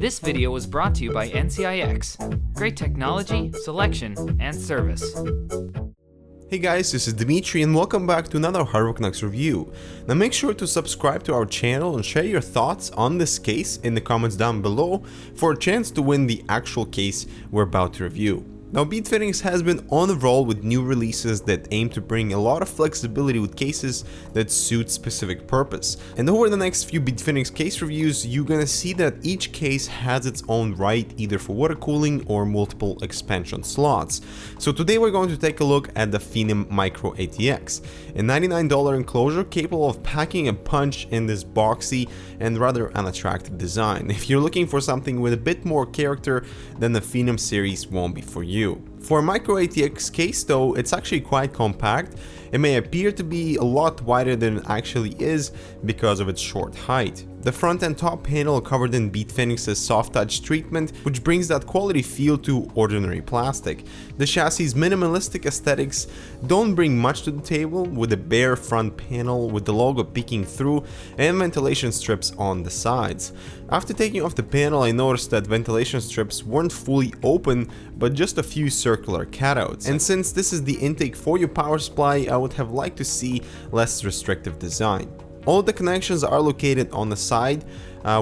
This video was brought to you by NCIX. Great technology, selection, and service. Hey guys, this is Dimitri and welcome back to another Hardware Canucks review. Now make sure to subscribe to our channel and share your thoughts on this case in the comments down below for a chance to win the actual case we're about to review. Now BitFenix has been on a roll with new releases that aim to bring a lot of flexibility with cases that suit specific purpose. And over the next few BitFenix case reviews, you're gonna see that each case has its own right either for water cooling or multiple expansion slots. So today we're going to take a look at the Phenom mATX, a $99 enclosure capable of packing a punch in this boxy and rather unattractive design. If you're looking for something with a bit more character, then the Phenom series won't be for you. For a mATX case though, it's actually quite compact. It may appear to be a lot wider than it actually is because of its short height. The front and top panel are covered in BitFenix's soft touch treatment, which brings that quality feel to ordinary plastic. The chassis' minimalistic aesthetics don't bring much to the table, with a bare front panel with the logo peeking through and ventilation strips on the sides. After taking off the panel, I noticed that ventilation strips weren't fully open, but just a few circular cutouts. And since this is the intake for your power supply, I would have liked to see less restrictive design. All the connections are located on the side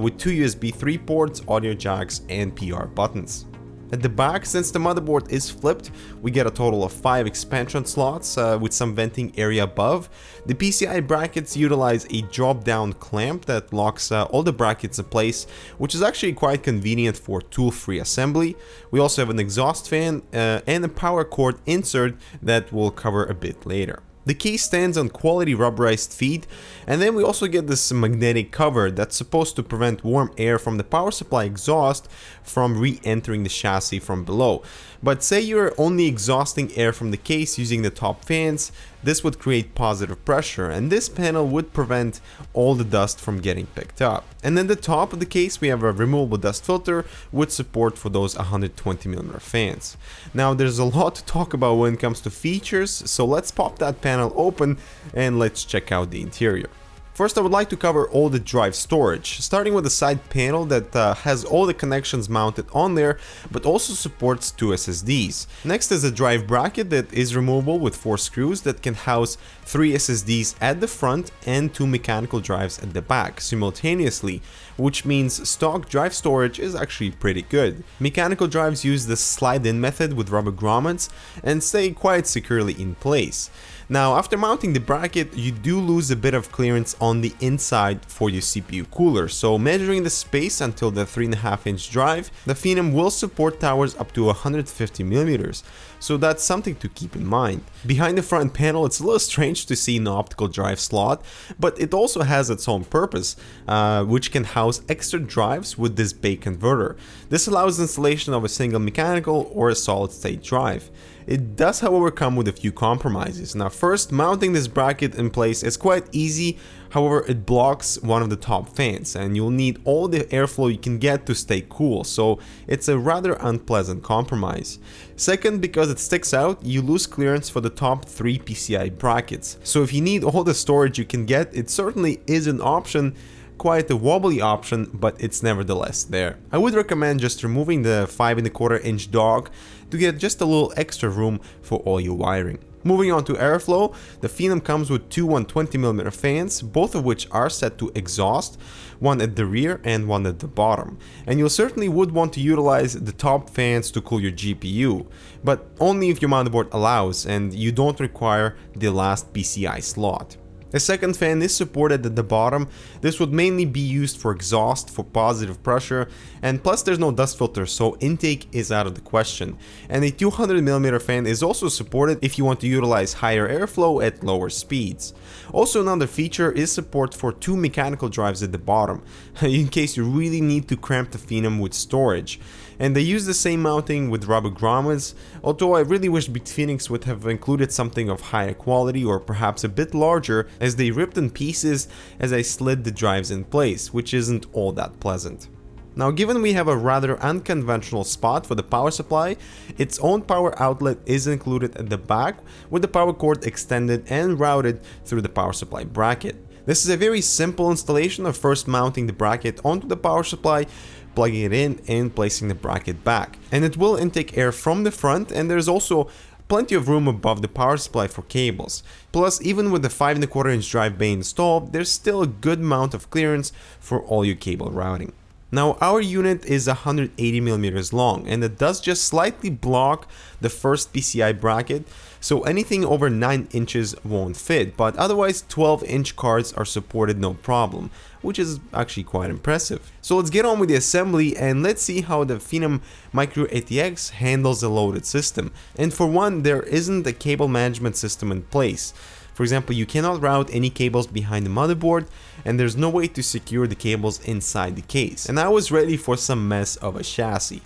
with two USB 3 ports, audio jacks, and PR buttons. At the back, since the motherboard is flipped, we get a total of 5 expansion slots with some venting area above. The PCI brackets utilize a drop-down clamp that locks all the brackets in place, which is actually quite convenient for tool-free assembly. We also have an exhaust fan and a power cord insert that we'll cover a bit later. The case stands on quality rubberized feet, and then we also get this magnetic cover that's supposed to prevent warm air from the power supply exhaust from re-entering the chassis from below. But say you're only exhausting air from the case using the top fans, this would create positive pressure, and this panel would prevent all the dust from getting picked up. And then the top of the case we have a removable dust filter with support for those 120mm fans. Now there's a lot to talk about when it comes to features, so let's pop that panel open and let's check out the interior. First, I would like to cover all the drive storage, starting with the side panel that has all the connections mounted on there, but also supports 2 SSDs. Next is a drive bracket that is removable with 4 screws that can house 3 SSDs at the front and 2 mechanical drives at the back simultaneously, which means stock drive storage is actually pretty good. Mechanical drives use the slide-in method with rubber grommets and stay quite securely in place. Now, after mounting the bracket, you do lose a bit of clearance on the inside for your CPU cooler, so measuring the space until the 3.5-inch drive, the Phenom will support towers up to 150mm, so that's something to keep in mind. Behind the front panel, it's a little strange to see an optical drive slot, but it also has its own purpose, which can house extra drives with this bay converter. This allows installation of a single mechanical or a solid-state drive. It does, however, come with a few compromises. Now first, mounting this bracket in place is quite easy, however it blocks one of the top fans and you'll need all the airflow you can get to stay cool, so it's a rather unpleasant compromise. Second, because it sticks out, you lose clearance for the top 3 PCI brackets, so if you need all the storage you can get, it certainly is an option. Quite a wobbly option, but it's nevertheless there. I would recommend just removing the 5.25-inch dock to get just a little extra room for all your wiring. Moving on to airflow, the Phenom comes with 2 120mm fans, both of which are set to exhaust, one at the rear and one at the bottom. And you certainly would want to utilize the top fans to cool your GPU, but only if your motherboard allows and you don't require the last PCI slot. A second fan is supported at the bottom. This would mainly be used for exhaust for positive pressure, and plus there's no dust filter, so intake is out of the question. And a 200mm fan is also supported if you want to utilize higher airflow at lower speeds. Also, another feature is support for 2 mechanical drives at the bottom, in case you really need to cramp the Phenom with storage. And they use the same mounting with rubber grommets, although I really wish BitFenix would have included something of higher quality or perhaps a bit larger, as they ripped in pieces as I slid the drives in place, which isn't all that pleasant. Now, given we have a rather unconventional spot for the power supply, its own power outlet is included at the back, with the power cord extended and routed through the power supply bracket. This is a very simple installation of first mounting the bracket onto the power supply, plugging it in and placing the bracket back. And it will intake air from the front, and there's also plenty of room above the power supply for cables. Plus, even with the 5¼ drive bay installed, there's still a good amount of clearance for all your cable routing. Now, our unit is 180mm long, and it does just slightly block the first PCI bracket, so anything over 9 inches won't fit, but otherwise 12-inch cards are supported no problem, which is actually quite impressive. So let's get on with the assembly and let's see how the Phenom mATX handles a loaded system. And for one, there isn't a cable management system in place. For example, you cannot route any cables behind the motherboard, and there's no way to secure the cables inside the case. And I was ready for some mess of a chassis.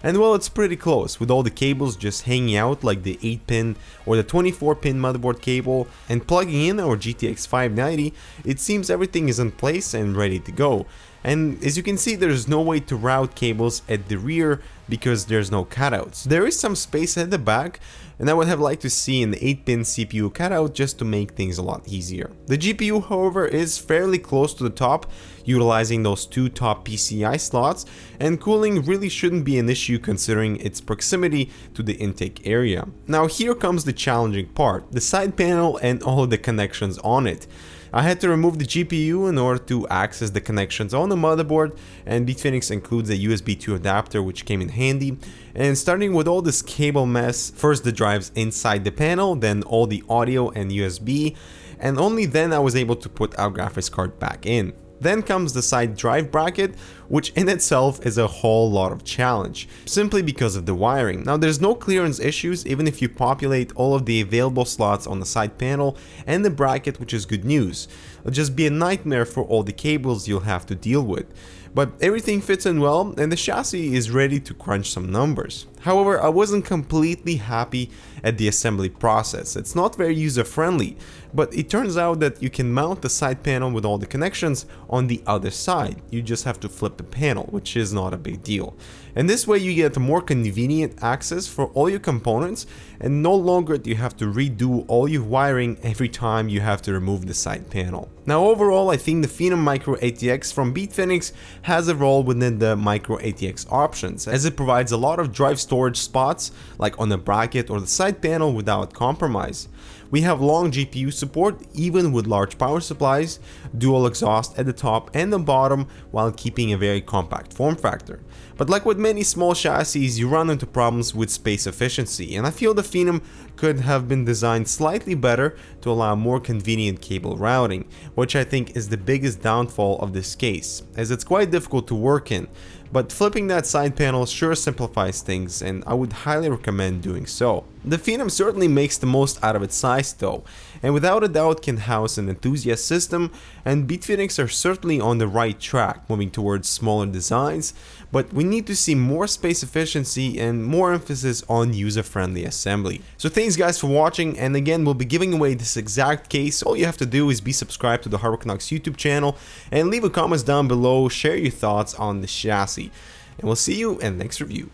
And well, it's pretty close, with all the cables just hanging out like the 8-pin or the 24-pin motherboard cable, and plugging in our GTX 590, it seems everything is in place and ready to go. And as you can see, there's no way to route cables at the rear because there's no cutouts. There is some space at the back, and I would have liked to see an 8-pin CPU cutout just to make things a lot easier. The GPU, however, is fairly close to the top, utilizing those 2 top PCI slots, and cooling really shouldn't be an issue considering its proximity to the intake area. Now here comes the challenging part, the side panel and all of the connections on it. I had to remove the GPU in order to access the connections on the motherboard, and BitFenix includes a USB 2 adapter which came in handy. And starting with all this cable mess, first the drives inside the panel, then all the audio and USB, and only then I was able to put our graphics card back in. Then comes the side drive bracket, which in itself is a whole lot of challenge, simply because of the wiring. Now there's no clearance issues even if you populate all of the available slots on the side panel and the bracket, which is good news. It'll just be a nightmare for all the cables you'll have to deal with. But everything fits in well, and the chassis is ready to crunch some numbers. However, I wasn't completely happy at the assembly process. It's not very user-friendly, but it turns out that you can mount the side panel with all the connections on the other side. You just have to flip the panel, which is not a big deal. And this way you get a more convenient access for all your components, and no longer do you have to redo all your wiring every time you have to remove the side panel. Now overall, I think the Phenom mATX from BitFenix has a role within the mATX options, as it provides a lot of drive storage spots like on the bracket or the side panel without compromise. We have long GPU support even with large power supplies, dual exhaust at the top and the bottom, while keeping a very compact form factor. But like with many small chassis, you run into problems with space efficiency, and I feel the Phenom could have been designed slightly better to allow more convenient cable routing, which I think is the biggest downfall of this case, as it's quite difficult to work in. But flipping that side panel sure simplifies things, and I would highly recommend doing so. The Phenom certainly makes the most out of its size though, and without a doubt can house an enthusiast system, and BitFenix are certainly on the right track, moving towards smaller designs, but we need to see more space efficiency and more emphasis on user-friendly assembly. So thanks guys for watching, and again, we'll be giving away this exact case. All you have to do is be subscribed to the Hardwork Knocks YouTube channel and leave a comment down below, share your thoughts on the chassis, and we'll see you in the next review.